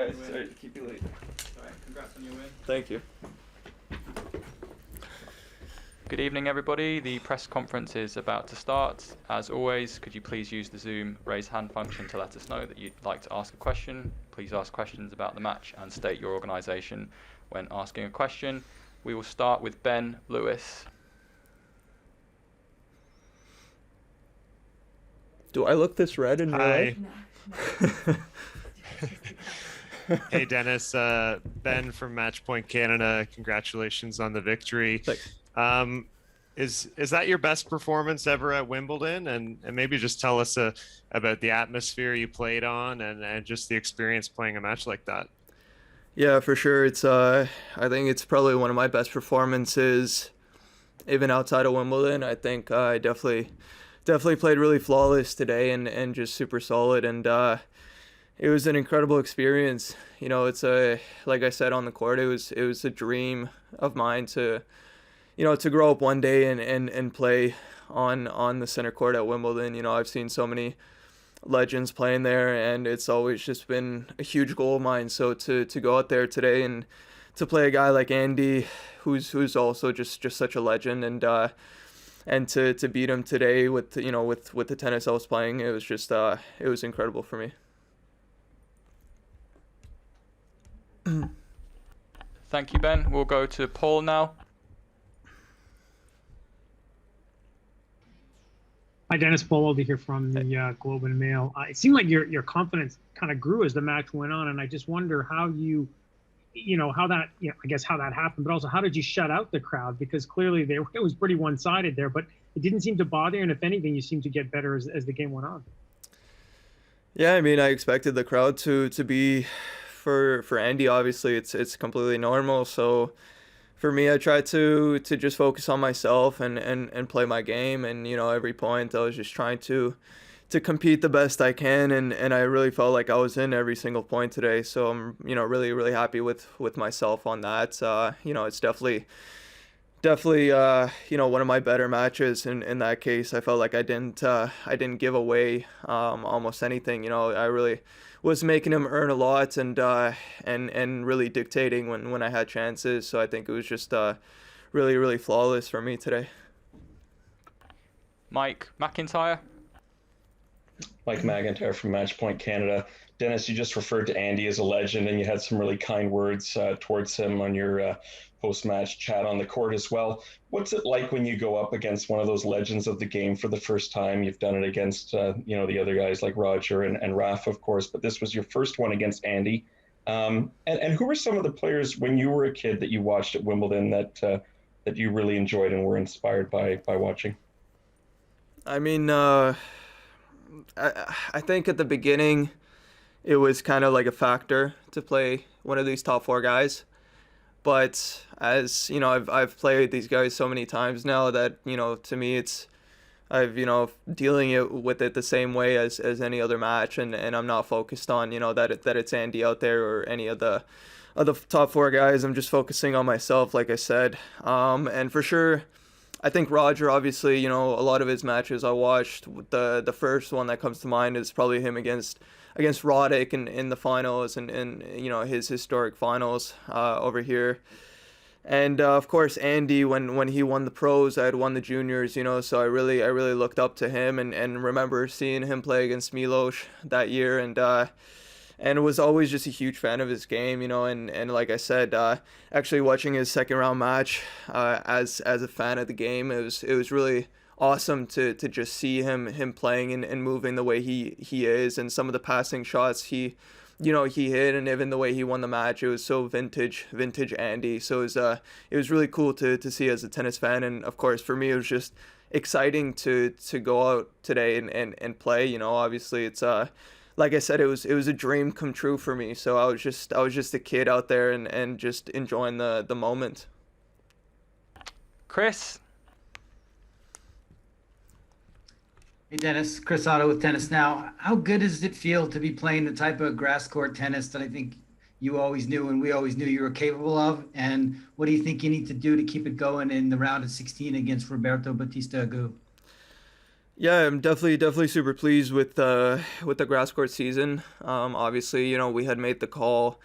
guys. Sorry to keep you late. All right, congrats on your win. Thank you. Good evening, everybody. The press conference is about to start. As always, could you please use the Zoom raise hand function to let us know that you'd like to ask a question. Please ask questions about the match and state your organisation when asking a question. We will start with Ben Lewis. Do I look this red in real life? Hey, Dennis. Ben from Matchpoint Canada. Congratulations on the victory. Thanks. Is that your best performance ever at Wimbledon? And maybe just tell us about the atmosphere you played on and just the experience playing a match like that. Yeah, for sure. It's I think it's probably one of my best performances, even outside of Wimbledon. I think I definitely played really flawless today and just super solid. And it was an incredible experience. You know, it's like I said on the court, it was a dream of mine to grow up one day and play on the center court at Wimbledon. You know, I've seen so many legends playing there, and it's always just been a huge goal of mine. So to go out there today and to play a guy like Andy, who's also just such a legend, and to beat him today with the tennis I was playing, it was just it was incredible for me. Thank you, Ben. We'll go to Paul now. Hi, Dennis. Paul over here from the Globe and Mail. It seemed like your confidence kind of grew as the match went on, and I just wonder how I guess how that happened, but also how did you shut out the crowd? Because clearly it was pretty one-sided there, but it didn't seem to bother you, and if anything, you seemed to get better as the game went on. Yeah, I mean, I expected the crowd to be for Andy. Obviously, it's completely normal. So for me, I tried to just focus on myself and play my game. And every point I was just trying to compete the best I can. And I really felt like I was in every single point today. So I'm really really happy with myself on that. It's definitely one of my better matches. In that case, I felt like I didn't give away almost anything. I really was making him earn a lot and really dictating when I had chances. So I think it was just really really flawless for me today. Mike McIntyre. Mike McIntyre from Matchpoint Canada. Dennis, you just referred to Andy as a legend, and you had some really kind words towards him on your post-match chat on the court as well. What's it like when you go up against one of those legends of the game for the first time? You've done it against the other guys like Roger and Rafa, of course, but this was your first one against Andy. And who were some of the players when you were a kid that you watched at Wimbledon that you really enjoyed and were inspired by watching? I mean, I think at the beginning it was kind of like a factor to play one of these top four guys. But as I've played these guys so many times now that to me I've dealing with it the same way as any other match, and I'm not focused on that it's Andy out there or any of the top four guys. I'm just focusing on myself, like I said, and for sure. I think Roger, obviously, a lot of his matches I watched. The first one that comes to mind is probably him against Roddick in the finals and his historic finals over here. And of course Andy when he won the pros, I had won the juniors, so I really looked up to him and remember seeing him play against Milos that year and was always just a huge fan of his game, and like I said, actually watching his second round match as a fan of the game, it was really awesome to just see him playing and moving the way he is, and some of the passing shots he hit, and even the way he won the match, it was so vintage Andy. So it was really cool to see as a tennis fan, and of course for me it was just exciting to go out today and play. Obviously it's like I said, it was a dream come true for me. So I was just a kid out there and just enjoying the moment. Chris. Hey Dennis, Chris Otto with Tennis Now. How good does it feel to be playing the type of grass court tennis that I think you always knew and we always knew you were capable of? And what do you think you need to do to keep it going in the round of 16 against Roberto Bautista Agut? Yeah, I'm definitely super pleased with the grass court season. Obviously, we had made the call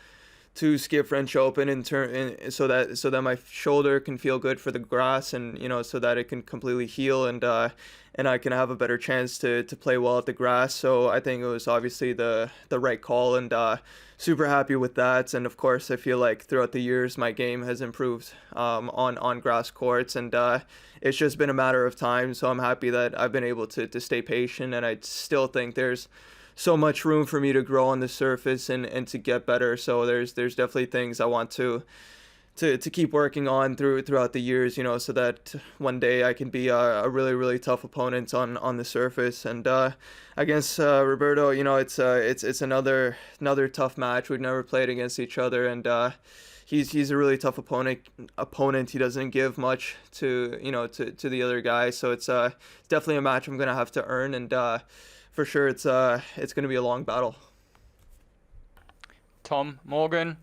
to skip French Open so that my shoulder can feel good for the grass, and so that it can completely heal, and I can have a better chance to play well at the grass. So I think it was obviously the right call, and super happy with that. And of course, I feel like throughout the years my game has improved on grass courts, and it's just been a matter of time. So I'm happy that I've been able to stay patient, and I still think there's so much room for me to grow on the surface and to get better. So there's definitely things I want to keep working on throughout the years, so that one day I can be a really tough opponent on the surface. And against Roberto, it's another tough match. We've never played against each other, and he's a really tough opponent. He doesn't give much to the other guy, so it's definitely a match I'm gonna have to earn, and for sure it's gonna be a long battle. Tom Morgan.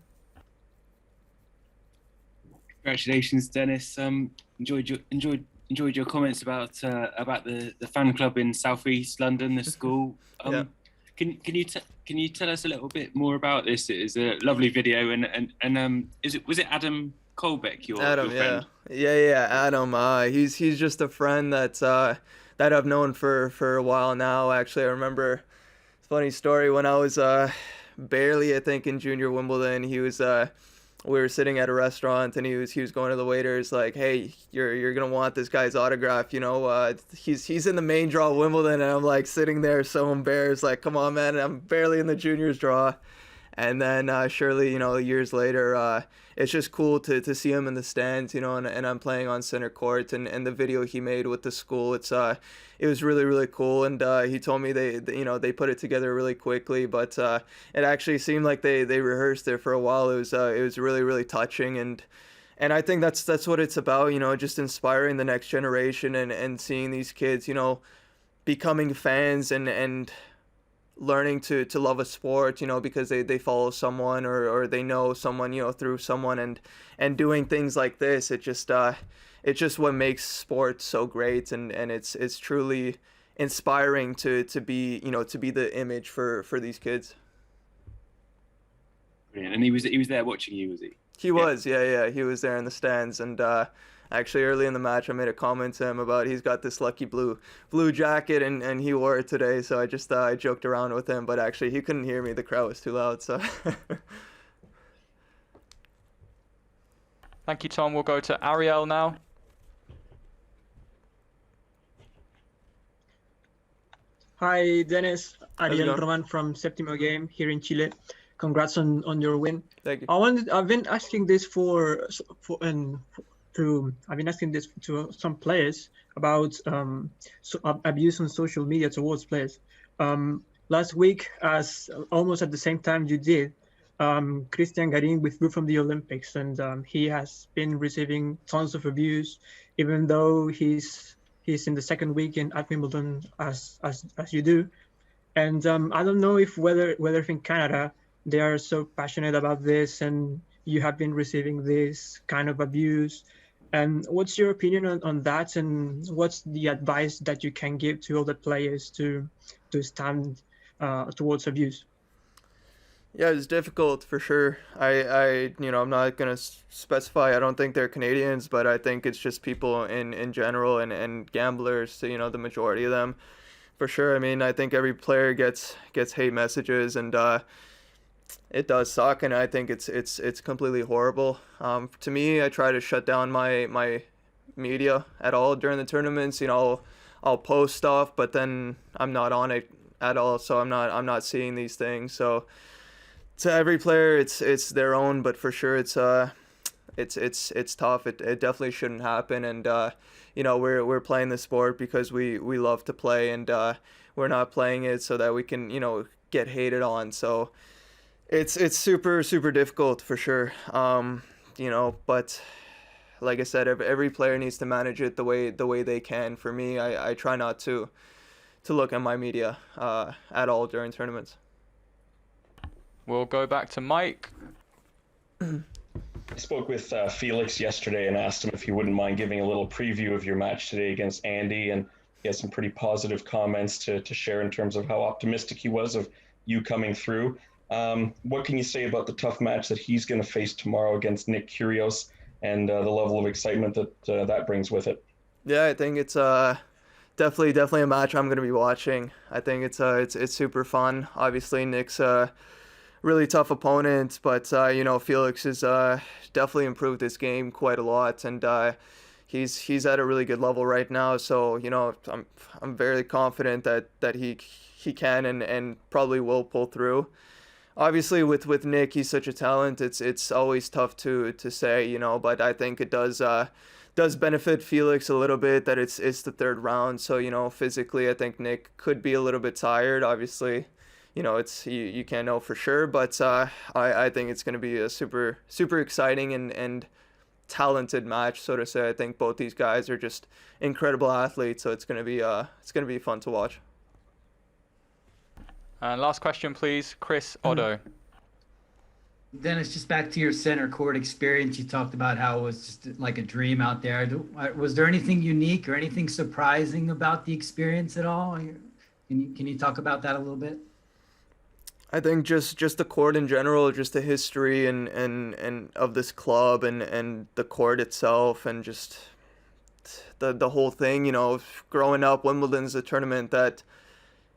Congratulations, Dennis. Enjoyed your comments about the fan club in Southeast London, the school. Yeah. Can you tell us a little bit more about this? It is a lovely video, and was it Adam Colbeck, your friend? Yeah, Adam. He's just a friend that I've known for a while now. Actually, I remember a funny story when I was barely, I think, in junior Wimbledon. He was we were sitting at a restaurant, and he was going to the waiters like, "Hey, you're gonna want this guy's autograph, he's in the main draw of Wimbledon." And I'm like sitting there so embarrassed, like, "Come on, man, I'm barely in the juniors draw." And then surely, years later, it's just cool to see him in the stands, and I'm playing on center court, and the video he made with the school, it was really cool. And he told me they put it together really quickly, but it actually seemed like they rehearsed it for a while. It was really touching, and I think that's what it's about, just inspiring the next generation, and seeing these kids, becoming fans, and learning to love a sport, because they follow someone, or they know someone, through someone, and doing things like this. It's just what makes sports so great, and it's truly inspiring to be the image for these kids. Brilliant. And he was there watching you, was he? He was, yeah, he was there in the stands, and actually early in the match I made a comment to him about he's got this lucky blue jacket, and he wore it today, so I joked around with him, but actually he couldn't hear me, the crowd was too loud, so. Thank you, Tom. We'll go to Ariel now. Hi, Dennis. How's it Ariel going? Roman from Septimo Game here in Chile. Congrats on your win. Thank you. I've been asking this I've been asking this to some players about abuse on social media towards players. Last week, as almost at the same time you did, Christian Garin withdrew from the Olympics, and he has been receiving tons of abuse, even though he's in the second weekend at Wimbledon as you do. And I don't know whether in Canada they are so passionate about this, and you have been receiving this kind of abuse. And what's your opinion on that, and what's the advice that you can give to all the players to stand towards abuse? Yeah, it's difficult for sure. I'm not gonna specify. I don't think they're Canadians, but I think it's just people in general, and gamblers. The majority of them, for sure. I mean, I think every player gets hate messages, and it does suck, and I think it's completely horrible. To me, I try to shut down my media at all during the tournaments. I'll post stuff, but then I'm not on it at all, so I'm not seeing these things. So to every player, it's their own, but for sure it's tough. It definitely shouldn't happen, and we're playing the sport because we love to play, and we're not playing it so that we can get hated on. So it's super difficult for sure. But like I said, every player needs to manage it the way they can. For me, I try not to look at my media at all during tournaments. We'll go back to Mike. I spoke with Felix yesterday and asked him if he wouldn't mind giving a little preview of your match today against Andy. And he has some pretty positive comments to share in terms of how optimistic he was of you coming through. What can you say about the tough match that he's going to face tomorrow against Nick Kyrgios and the level of excitement that that brings with it? Yeah, I think it's definitely a match I'm gonna be watching. I think it's super fun. Obviously, Nick's a really tough opponent, but you know, Felix has definitely improved his game quite a lot, and he's at a really good level right now. So you know, I'm very confident that he can and probably will pull through. Obviously, with Nick, he's such a talent. It's always tough to say, you know, but I think it does benefit Felix a little bit that it's the third round. So you know, physically, I think Nick could be a little bit tired. Obviously, you know, it's you can't know for sure, but I think it's going to be a super exciting and talented match, so to say. I think both these guys are just incredible athletes, so it's going to be fun to watch. And last question, please, Chris Otto. Dennis, just back to your center court experience. You talked about how it was just like a dream out there. Was there anything unique or anything surprising about the experience at all? Can you talk about that a little bit? I think just the court in general, just the history and of this club and the court itself and just the whole thing, you know, growing up, Wimbledon's a tournament that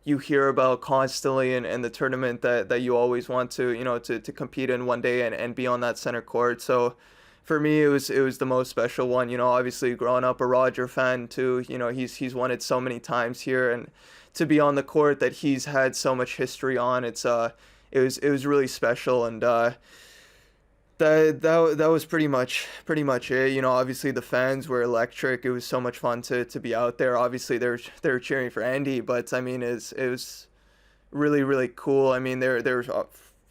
you hear about constantly and the tournament that you always want to, you know, to compete in one day and be on that center court. So for me, it was the most special one, you know, obviously growing up a Roger fan too, you know, he's won it so many times here, and to be on the court that he's had so much history on, it was really special, and that was pretty much it. You know, obviously the fans were electric. It was so much fun to be out there. Obviously they were cheering for Andy, but I mean it was really cool. I mean they were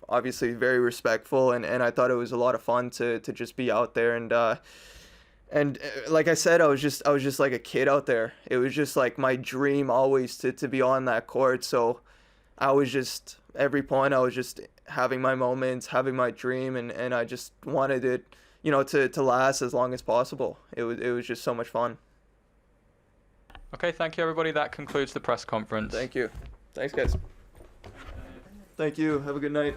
obviously very respectful, and I thought it was a lot of fun to just be out there, and like I said, I was just like a kid out there. It was just like my dream always to be on that court. So I was just, every point I was just having my moments, having my dream, and I just wanted it, you know, to last as long as possible. It was just so much fun. Okay, thank you everybody. That concludes the press conference. Thank you. Thanks guys. Thank you. Have a good night.